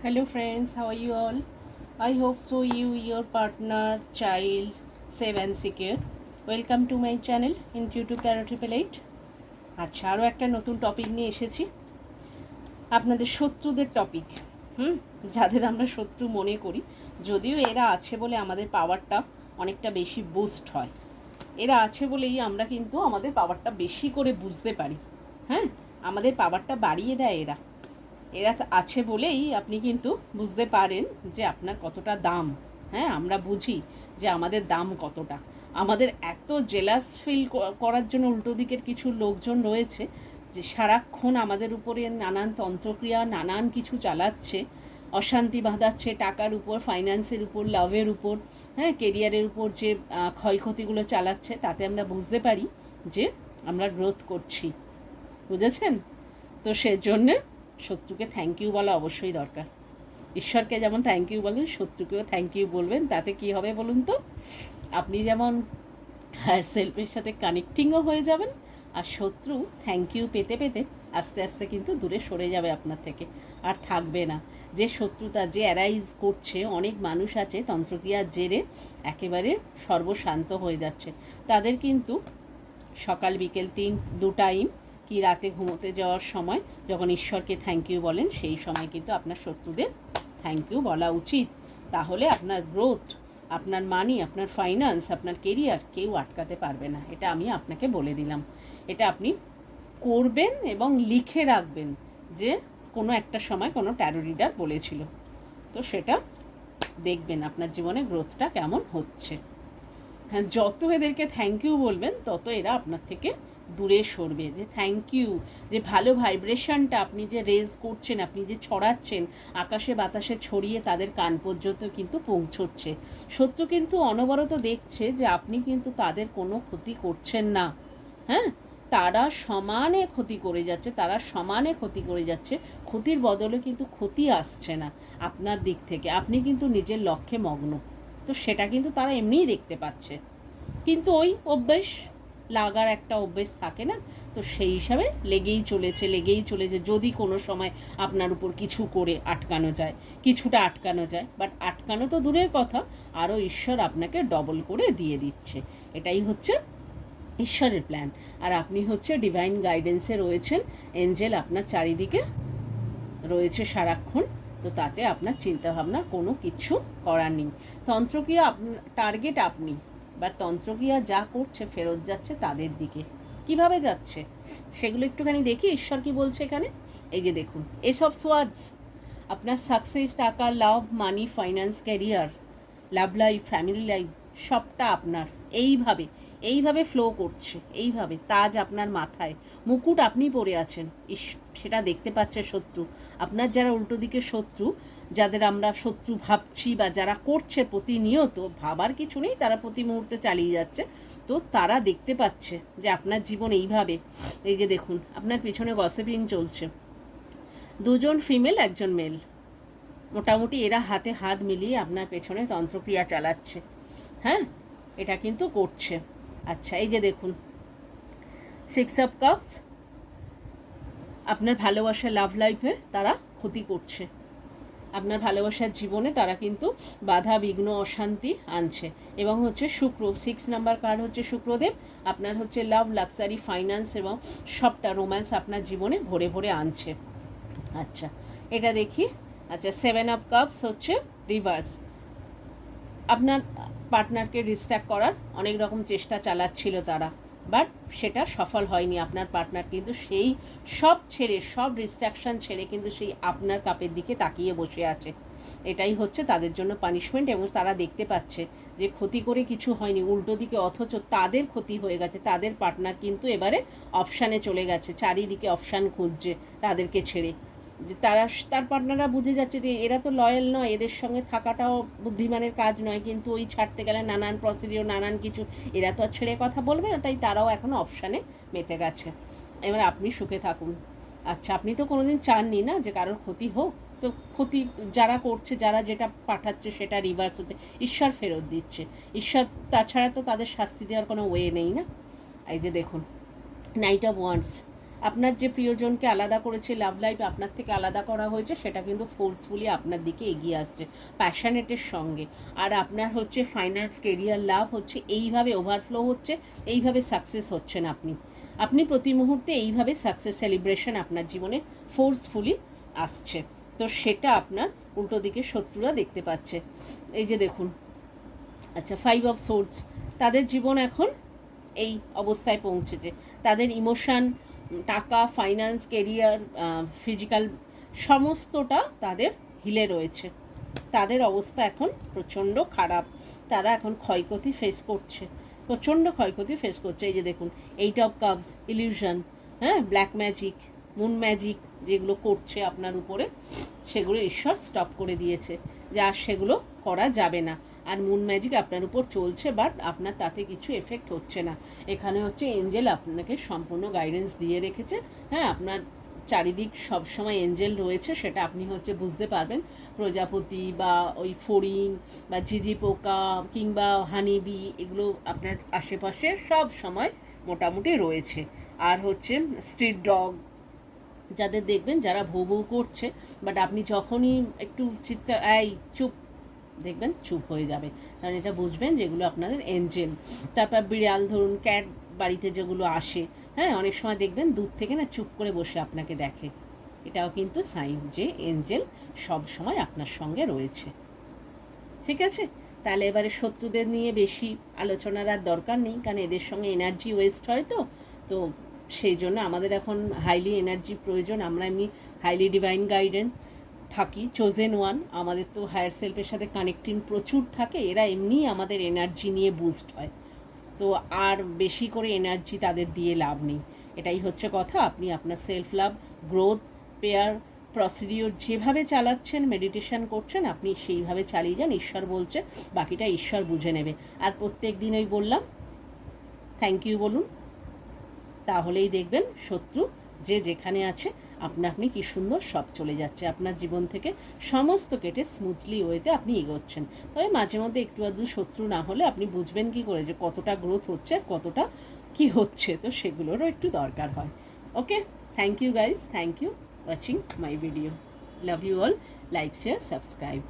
Hello friends, how are you all? I hope so you, your partner, child, safe and secure. Welcome to my channel into Tarot Triple Eight. আচ্ছা, আরও একটা নতুন topic নিয়ে এসেছি, আপনাদের শত্রুদের topic. যাদের আমরা শত্রু মনে করি, যদিও এরা আছে বলে আমাদের পাওয়ারটা অনেকটা বেশি বুস্ট হয়। এরা আছে বলেই আমরা কিন্তু আমাদের পাওয়ারটা বেশি করে বুঝতে পারি। হ্যাঁ, আমাদের পাওয়ারটা বাড়িয়ে দেয় এরা। এরা আছে বলেই আপনি কিন্তু বুঝতে পারেন যে আপনার কতটা দাম। হ্যাঁ, আমরা বুঝি যে আমাদের দাম কতটা। আমাদের এত জেলাস ফিল করার জন্য উল্টো দিকের কিছু লোকজন রয়েছে যে সারাক্ষণ আমাদের উপরে নানান তন্ত্রক্রিয়া নানান কিছু চালাচ্ছে, অশান্তি বাঁধাচ্ছে টাকার উপর, ফাইন্যান্সের উপর, লাভের উপর, হ্যাঁ, কেরিয়ারের উপর যে ক্ষয়ক্ষতিগুলো চালাচ্ছে, তাতে আমরা বুঝতে পারি যে আমরা গ্রোথ করছি। বুঝেছেন? তো সেজন্যে শত্রুকে থ্যাংক ইউ বলা অবশ্যই দরকার। ঈশ্বরকে যেমন থ্যাংক ইউ বলেন, শত্রুকেও থ্যাংক ইউ বলবেন। তাতে কি হবে বলুন তো? আপনি যেমন হায়ার সেলফের সাথে কানেক্টিংও হয়ে যাবেন, আর শত্রু থ্যাংক ইউ পেতে পেতে আস্তে আস্তে কিন্তু দূরে সরে যাবে আপনার থেকে, আর থাকবে না। যে শত্রুতা যে অ্যারাইজ করছে, অনেক মানুষ আছে তন্ত্রক্রিয়ার জেরে একেবারে সর্বশান্ত হয়ে যাচ্ছে। তাদের কিন্তু সকাল বিকেল দু টাইম কি রাতে ঘুমোতে যাওয়ার সময় যখন ঈশ্বরকে থ্যাংক ইউ বলেন, সেই সময় কিন্তু আপনার শত্রুদের থ্যাংক ইউ বলা উচিত। তাহলে আপনার গ্রোথ, আপনার মানি, আপনার ফাইন্যান্স, আপনার কেরিয়ার কেউ আটকাতে পারবে না। এটা আমি আপনাকে বলে দিলাম। এটা আপনি করবেন এবং লিখে রাখবেন যে কোনো একটা সময় কোনো ট্যারো রিডার বলেছিল। তো সেটা দেখবেন আপনার জীবনে গ্রোথটা কেমন হচ্ছে। হ্যাঁ, যত এদেরকে থ্যাংক ইউ বলবেন তত এরা আপনার থেকে দূরে সরবে। যে থ্যাংক ইউ, যে ভালো ভাইব্রেশনটা আপনি যে রেজ করছেন, আপনি যে ছড়াচ্ছেন, আকাশে বাতাসে ছড়িয়ে তাদের কান পর্যন্ত কিন্তু পৌঁছচ্ছে। শত্রু কিন্তু অনবরত দেখছে যে আপনি কিন্তু তাদের কোনো ক্ষতি করছেন না। হ্যাঁ, তারা সমানে ক্ষতি করে যাচ্ছে, তারা সমানে ক্ষতি করে যাচ্ছে। ক্ষতির বদলে কিন্তু ক্ষতি আসছে না আপনার দিক থেকে। আপনি কিন্তু নিজের লক্ষ্যে মগ্ন। তো সেটা কিন্তু তারা এমনিই দেখতে পাচ্ছে। কিন্তু ওই অভ্যেস লাগার একটা অভ্যেস থাকে না, তো সেই হিসাবে লেগেই চলেছে। যদি কোনো সময় আপনার উপর কিছু করে আটকানো যায়, কিছুটা আটকানো যায়, বাট আটকানো তো দূরের কথা, আরও ঈশ্বর আপনাকে ডবল করে দিয়ে দিচ্ছে। এটাই হচ্ছে ঈশ্বরের প্ল্যান। আর আপনি হচ্ছে ডিভাইন গাইডেন্সে রয়েছেন, এঞ্জেল আপনার চারিদিকে রয়েছে সারাক্ষণ। তো তাতে আপনার চিন্তাভাবনা কোনো কিছু করার নেই। তন্ত্রক্রিয়া টার্গেট আপনি, বা তন্ত্রক্রিয়া যা করছে ফেরত যাচ্ছে তাদের দিকে। কিভাবে যাচ্ছে সেগুলো একটুখানি দেখি ঈশ্বর কি বলছে এখানে। এই যে দেখুন, এসব সোয়ার্ডস আপনার সাকসেস, টাকা, love, money, finance, career, love life, family life, সবটা আপনার এইভাবে এইভাবে ফ্লো করছে। এইভাবে তাজ আপনার মাথায়, মুকুট আপনি পরে আছেন, সেটা দেখতে পাচ্ছে শত্রু। আপনার যারা উল্টো দিকে শত্রু, যাদের আমরা শত্রু ভাবছি বা যারা করছে প্রতিনিয়ত, ভাবার কিছু নেই, তারা প্রতি মুহূর্তে চালিয়ে যাচ্ছে। তো তারা দেখতে পাচ্ছে যে আপনার জীবন এইভাবে। এই যে দেখুন, আপনার পিছনে গসিপিং চলছে, দুজন ফিমেল একজন মেল, মোটামুটি এরা হাতে হাত মিলিয়ে আপনার পেছনে তন্ত্রক্রিয়া চালাচ্ছে। হ্যাঁ, এটা কিন্তু করছে। আচ্ছা, এই যে দেখুন, 6 অফ কাপস, আপনার ভালোবাসা লাভ লাইফে তারা ক্ষতি করছে। আপনার ভালোবাসার জীবনে তারা কিন্তু বাধা বিঘ্ন অশান্তি আনছে। এবং হচ্ছে শুক্র, 6 নাম্বার কার্ড হচ্ছে শুক্রদেব, আপনার হচ্ছে লাভ, লাক্সারি, ফাইন্যান্স এবং সবটা রোম্যান্স আপনার জীবনে ভরে ভরে আনছে। আচ্ছা, এটা দেখি। আচ্ছা, 7 অফ কাপস হচ্ছে রিভার্স, আপনার পার্টনারকে ডিস্ট্র্যাক্ট করার অনেক রকম চেষ্টা চালাচ্ছিল তারা, বাট সেটা সফল হয়নি। আপনার পার্টনার কিন্তু সেই সব ছেড়ে, সব ডিস্ট্র্যাকশান ছেড়ে কিন্তু সেই আপনার কাপের দিকে তাকিয়ে বসে আছে। এটাই হচ্ছে তাদের জন্য পানিশমেন্ট। এবং তারা দেখতে পাচ্ছে যে ক্ষতি করে কিছু হয়নি, উল্টো দিকে অথচ তাদের ক্ষতি হয়ে গেছে। তাদের পার্টনার কিন্তু এবারে অপশানে চলে গেছে, চারিদিকে অপশান খুঁজছে তাদেরকে ছেড়ে। যে তার পার্টনাররা বুঝে যাচ্ছে যে এরা তো লয়াল নয়, এদের সঙ্গে থাকাটাও বুদ্ধিমানের কাজ নয়, কিন্তু ওই ছাড়তে গেলে নানান প্রসিডিওর, নানান কিছু, এরা তো আর ছেড়ে কথা বলবে না, তাই তারাও এখন অপশানে মেতে গেছে। এবার আপনি সুখে থাকুন। আচ্ছা, আপনি তো কোনোদিন চাননি না যে কারোর ক্ষতি হোক। তো ক্ষতি যারা করছে, যারা যেটা পাঠাচ্ছে সেটা রিভার্স হতে ঈশ্বর ফেরত দিচ্ছে। ঈশ্বর তাছাড়া তো তাদের শাস্তি দেওয়ার কোনো ওয়ে নেই না। এই যে দেখুন, নাইট অফ ওয়ান্ডস, আপনার যে প্রিয়জনকে আলাদা করেছে, লাভ লাইফ আপনার থেকে আলাদা করা হয়েছে, সেটা কিন্তু ফোর্সফুলি আপনার দিকে এগিয়ে আসছে প্যাশনেটের সঙ্গে। আর আপনার হচ্ছে ফাইন্যান্স, কেরিয়ার, লাভ হচ্ছে এইভাবে ওভারফ্লো হচ্ছে, এইভাবে সাকসেস হচ্ছেন আপনি। আপনি প্রতি মুহূর্তে এইভাবে সাকসেস সেলিব্রেশন আপনার জীবনে ফোর্সফুলি আসছে। তো সেটা আপনার উল্টো দিকে শত্রুরা দেখতে পাচ্ছে। এই যে দেখুন, আচ্ছা 5 অফ সোর্স, তাদের জীবন এখন এই অবস্থায় পৌঁছেছে। তাদের ইমোশান, টাকা, ফাইন্যান্স, কেরিয়ার, ফিজিক্যাল সমস্তটা তাদের হিলে রয়েছে। তাদের অবস্থা এখন প্রচণ্ড খারাপ। তারা এখন ক্ষয়ক্ষতি ফেস করছে, প্রচণ্ড ক্ষয়ক্ষতি ফেস করছে। এই যে দেখুন, 8 অফ কাপস, ইলিউশন, হ্যাঁ, ব্ল্যাক ম্যাজিক, মুন ম্যাজিক যেগুলো করছে আপনার উপরে, সেগুলো ঈশ্বর স্টপ করে দিয়েছে যে আর সেগুলো করা যাবে না। আর মুন ম্যাজিক আপনার উপর চলছে, বাট আপনার তাতে কিছু এফেক্ট হচ্ছে না। এখানে হচ্ছে এঞ্জেল আপনাকে সম্পূর্ণ গাইডেন্স দিয়ে রেখেছে। হ্যাঁ, আপনার চারিদিক সবসময় এঞ্জেল রয়েছে, সেটা আপনি হচ্ছে বুঝতে পারবেন। প্রজাপতি বা ওই ফড়িং বা ঝিঝি পোকা কিংবা হানিবি, এগুলো আপনার আশেপাশে সব সময় মোটামুটি রয়েছে। আর হচ্ছে স্ট্রিট ডগ, যাদের দেখবেন যারা ভৌ ভৌ করছে, বাট আপনি যখনই একটু চিৎকার, এই চুপ, দেখবেন চুপ হয়ে যাবে, কারণ এটা বুঝবেন যেগুলো আপনাদের এঞ্জেল। তারপর বিড়াল, ধরুন ক্যাট বাড়িতে যেগুলো আসে, হ্যাঁ, অনেক সময় দেখবেন দূর থেকে না চুপ করে বসে আপনাকে দেখে, এটাও কিন্তু সাইন যে এঞ্জেল সব সময় আপনার সঙ্গে রয়েছে। ঠিক আছে, তাহলে এবারে শত্রুদের নিয়ে বেশি আলোচনার আর দরকার নেই, কারণ এদের সঙ্গে এনার্জি ওয়েস্ট হয়। তো সেই জন্য আমাদের এখন হাইলি এনার্জি প্রয়োজন। আমরা এমনি হাইলি ডিভাইন গাইডেন্স থাকি, চোজেন ওয়ান, আমাদের তো হায়ার সেলফের সাথে কানেক্টিং প্রচুর থাকে। এরা এমনিই আমাদের এনার্জি নিয়ে বুস্ট হয়, তো আর বেশি করে এনার্জি তাদের দিয়ে লাভ নেই। এটাই হচ্ছে কথা। আপনি আপনার self love, growth, pair procedure যেভাবে চালাচ্ছেন, মেডিটেশন করছেন, আপনি সেইভাবে চালিয়ে যান। ঈশ্বর বলছে, বাকিটা ঈশ্বর বুঝে নেবে। আর প্রত্যেক দিন ওই বললাম, থ্যাংক ইউ বলুন, তাহলেই দেখবেন শত্রু যে যেখানে আছে আপনি কি সুন্দর সব চলে যাচ্ছে আপনার জীবন থেকে, সমস্ত কেটে স্মুথলি ওয়েতে আপনি এগোচ্ছেন। তবে মাঝে মধ্যে একটু আধটু শত্রু না হলে আপনি বুঝবেন কি করে যে কতটা গ্রোথ হচ্ছে আর কতটা কি হচ্ছে, তো সেগুলোরও একটু দরকার হয়। Okay, thank you guys, thank you watching my video, love you all, like, share, subscribe.